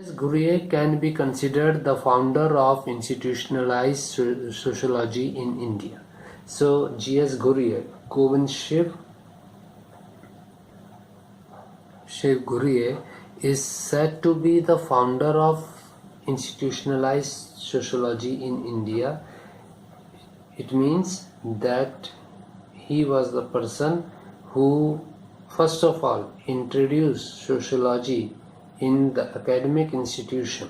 Gurye can be considered the founder of institutionalized sociology in India. So G.S. Gurye, Govind Shiv Gurye is said to be the founder of institutionalized sociology in India. It means that he was the person who first of all introduced sociology in the academic institution.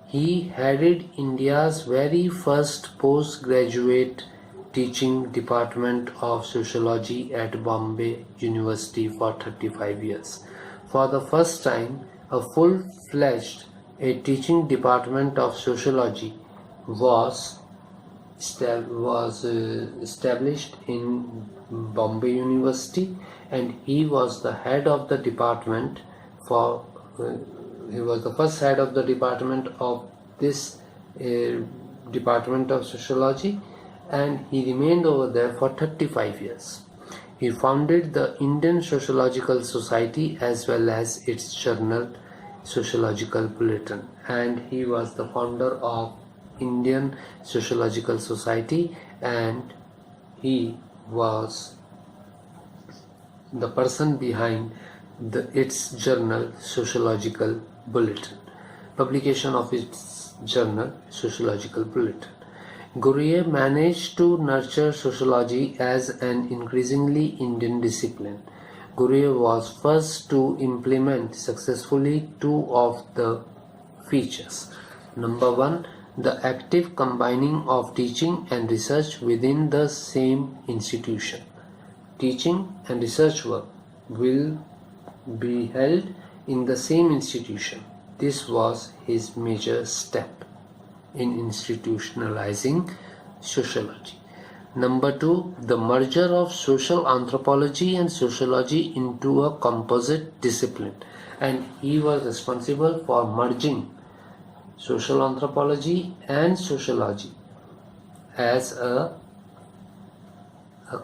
He headed India's very first postgraduate teaching department of sociology at Bombay University for 35 years. For the first time, a full-fledged teaching department of sociology was established in Bombay University, and he was the head of the department he was the first head of the department of this department of sociology, and he remained over there for 35 years. He founded the Indian Sociological Society as well as its journal Sociological Bulletin, and he was the founder of Indian Sociological Society, and he was the person behind its journal Sociological Bulletin, publication of its journal Sociological Bulletin. Gurye managed to nurture sociology as an increasingly Indian discipline. Gurye was first to implement successfully two of the features. Number one, the active combining of teaching and research within the same institution. Teaching and research work will be held in the same institution. This was his major step in institutionalizing sociology. Number two, the merger of social anthropology and sociology into a composite discipline, and he was responsible for merging social anthropology and sociology as a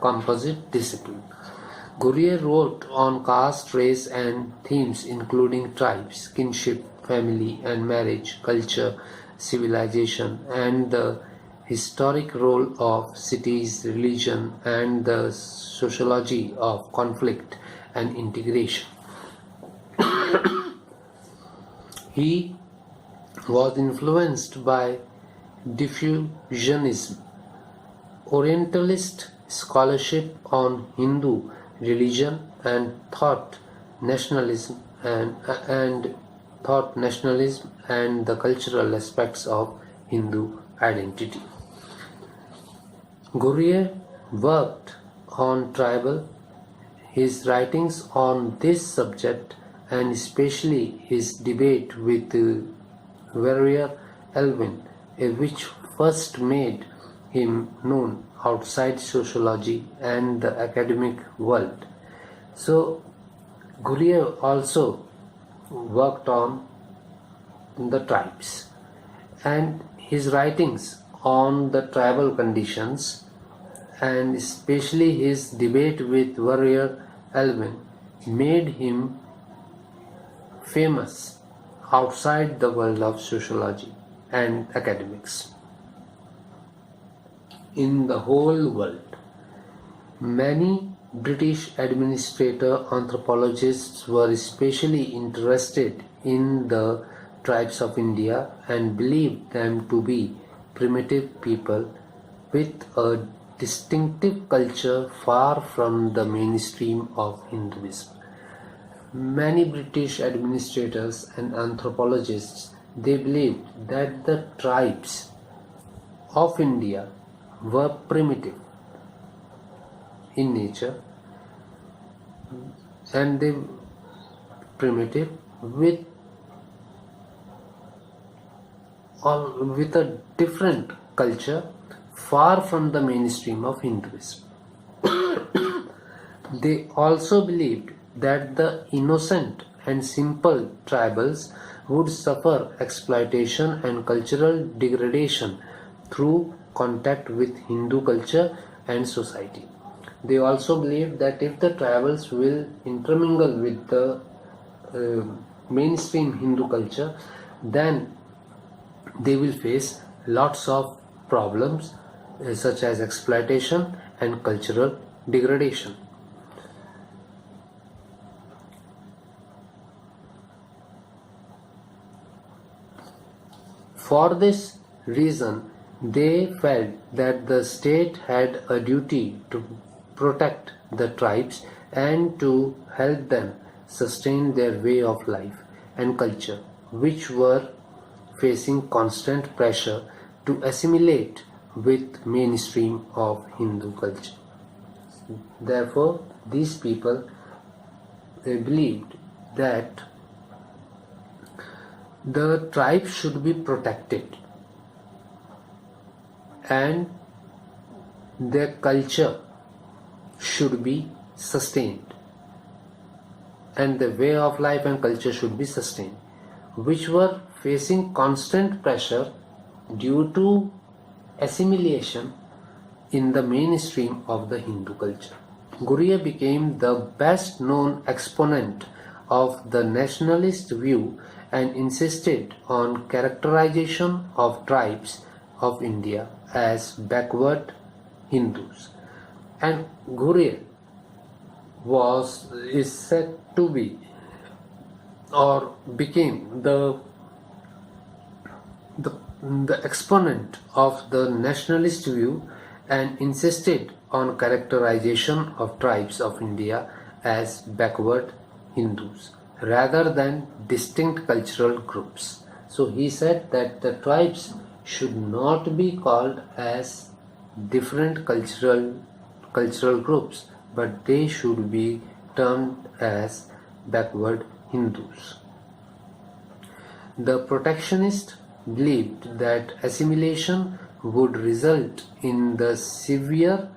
composite discipline. Gurye wrote on caste, race and themes including tribes, kinship, family and marriage, culture, civilization, and the historic role of cities, religion, and the sociology of conflict and integration. He was influenced by diffusionism, Orientalist scholarship on Hindu religion, and thought nationalism and the cultural aspects of Hindu identity. Gurye worked on tribal. His writings on this subject, and especially his debate with Warrior Elwin, which first made him known outside sociology and the academic world. So Gurye also worked on the tribes, and his writings on the tribal conditions, and especially his debate with Warrior Elwin, made him famous outside the world of sociology and academics. In the whole world, many British administrator anthropologists were especially interested in the tribes of India and believed them to be primitive people with a distinctive culture far from the mainstream of Hinduism. Many British administrators and anthropologists, they believed that the tribes of India were primitive in nature, and they were primitive with a different culture far from the mainstream of Hinduism. They also believed that the innocent and simple tribals would suffer exploitation and cultural degradation through contact with Hindu culture and society. They also believed that if the tribals will intermingle with the mainstream Hindu culture, then they will face lots of problems such as exploitation and cultural degradation. For this reason, they felt that the state had a duty to protect the tribes and to help them sustain their way of life and culture, which were facing constant pressure to assimilate with mainstream of Hindu culture. Therefore, these people believed that the tribe should be protected and their culture should be sustained, and the way of life and culture should be sustained, which were facing constant pressure due to assimilation in the mainstream of the Hindu culture. Ghurye became the best known exponent of the nationalist view and insisted on characterization of tribes of India as backward Hindus. And Ghurye is said to be or became the exponent of the nationalist view and insisted on characterization of tribes of India as backward Hindus rather than distinct cultural groups. So he said that the tribes should not be called as different cultural groups, but they should be termed as backward Hindus. The protectionists believed that assimilation would result in the severe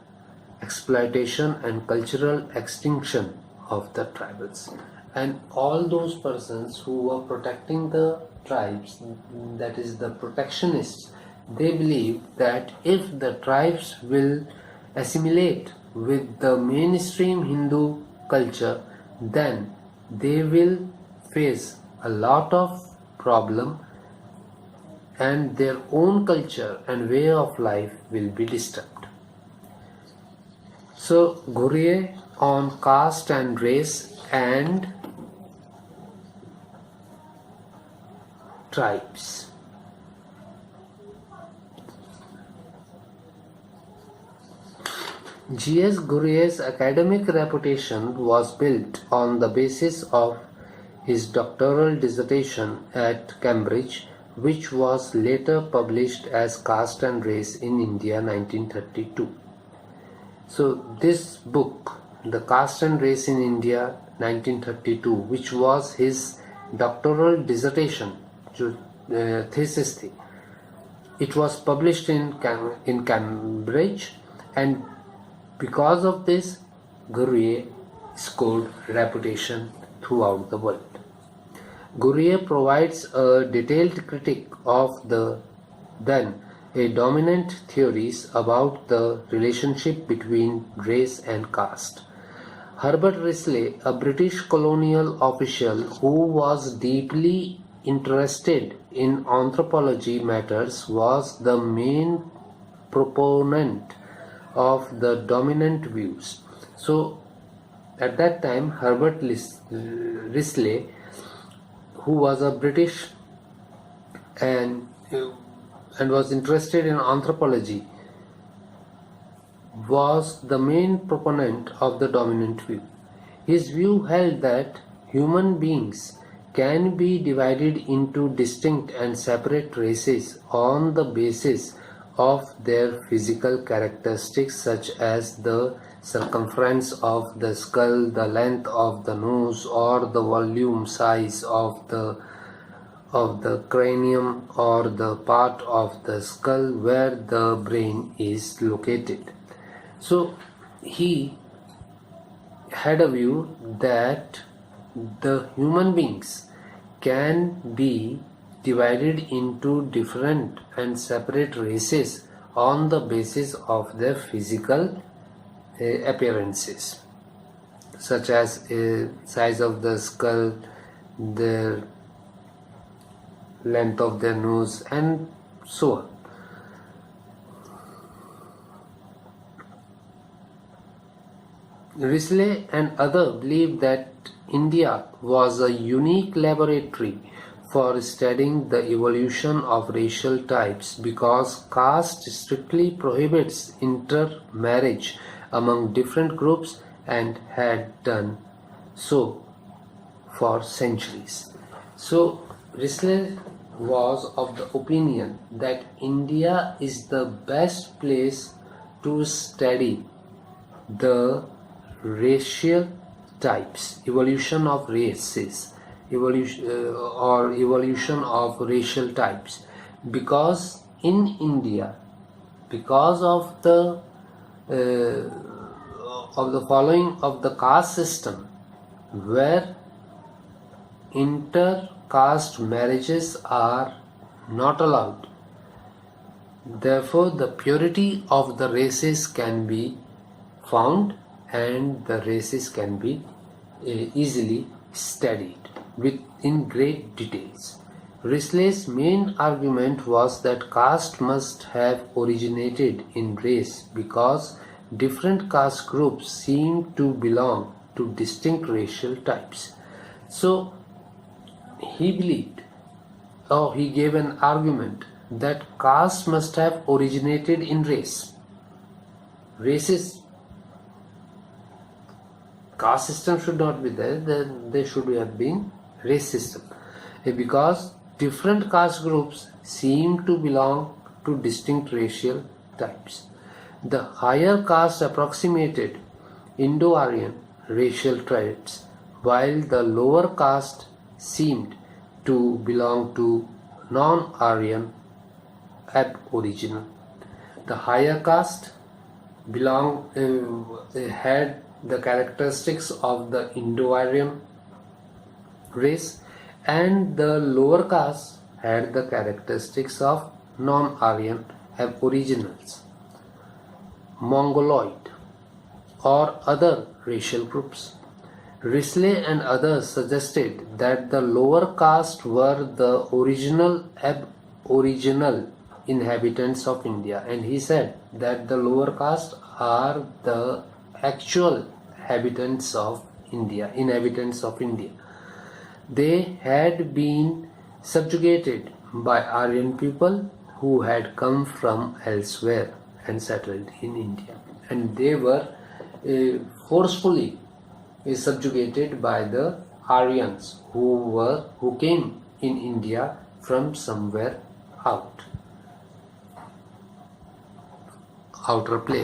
exploitation and cultural extinction of the tribals. And all those persons who were protecting the tribes, that is the protectionists, they believed that if the tribes will assimilate with the mainstream Hindu culture, then they will face a lot of problem and their own culture and way of life will be disturbed. So Ghurye on caste and race and tribes. G.S. Ghurye's academic reputation was built on the basis of his doctoral dissertation at Cambridge, which was later published as Caste and Race in India 1932. So this book, The Caste and Race in India 1932, which was his doctoral dissertation, thesis, it was published in Cambridge, and because of this, Ghurye scored reputation throughout the world. Ghurye provides a detailed critique of the then dominant theories about the relationship between race and caste. Herbert Risley, a British colonial official who was deeply interested in anthropology matters, was the main proponent of the dominant views. So at that time, Herbert Risley, who was a British and was interested in anthropology, was the main proponent of the dominant view. His view held that human beings can be divided into distinct and separate races on the basis of their physical characteristics, such as the circumference of the skull, the length of the nose, or the volume size of the cranium, or the part of the skull where the brain is located. So he had a view that the human beings can be divided into different and separate races on the basis of their physical appearances, such as size of the skull, their length of their nose, and so on. Risley and others believe that India was a unique laboratory for studying the evolution of racial types because caste strictly prohibits intermarriage among different groups and had done so for centuries. So Risley was of the opinion that India is the best place to study the racial types, evolution of races, evolution of racial types, because in India, because of the following of the caste system, where inter-caste marriages are not allowed, therefore the purity of the races can be found and the races can be easily studied in great details. Risley's main argument was that caste must have originated in race because different caste groups seem to belong to distinct racial types. So he believed, or he gave an argument, that caste must have originated in race. Races, caste system should not be there, then there should have been race system, because different caste groups seem to belong to distinct racial types. The higher caste approximated Indo-Aryan racial traits, while the lower caste seemed to belong to non-Aryan aboriginal. The higher caste had the characteristics of the Indo-Aryan race, and the lower caste had the characteristics of non-Aryan aboriginals, Mongoloid, or other racial groups. Risley and others suggested that the lower caste were the original aboriginal inhabitants of India, and he said that the lower caste are the actual inhabitants of India. They had been subjugated by Aryan people who had come from elsewhere and settled in India, and they were forcefully subjugated by the Aryans who came in India from somewhere outer place.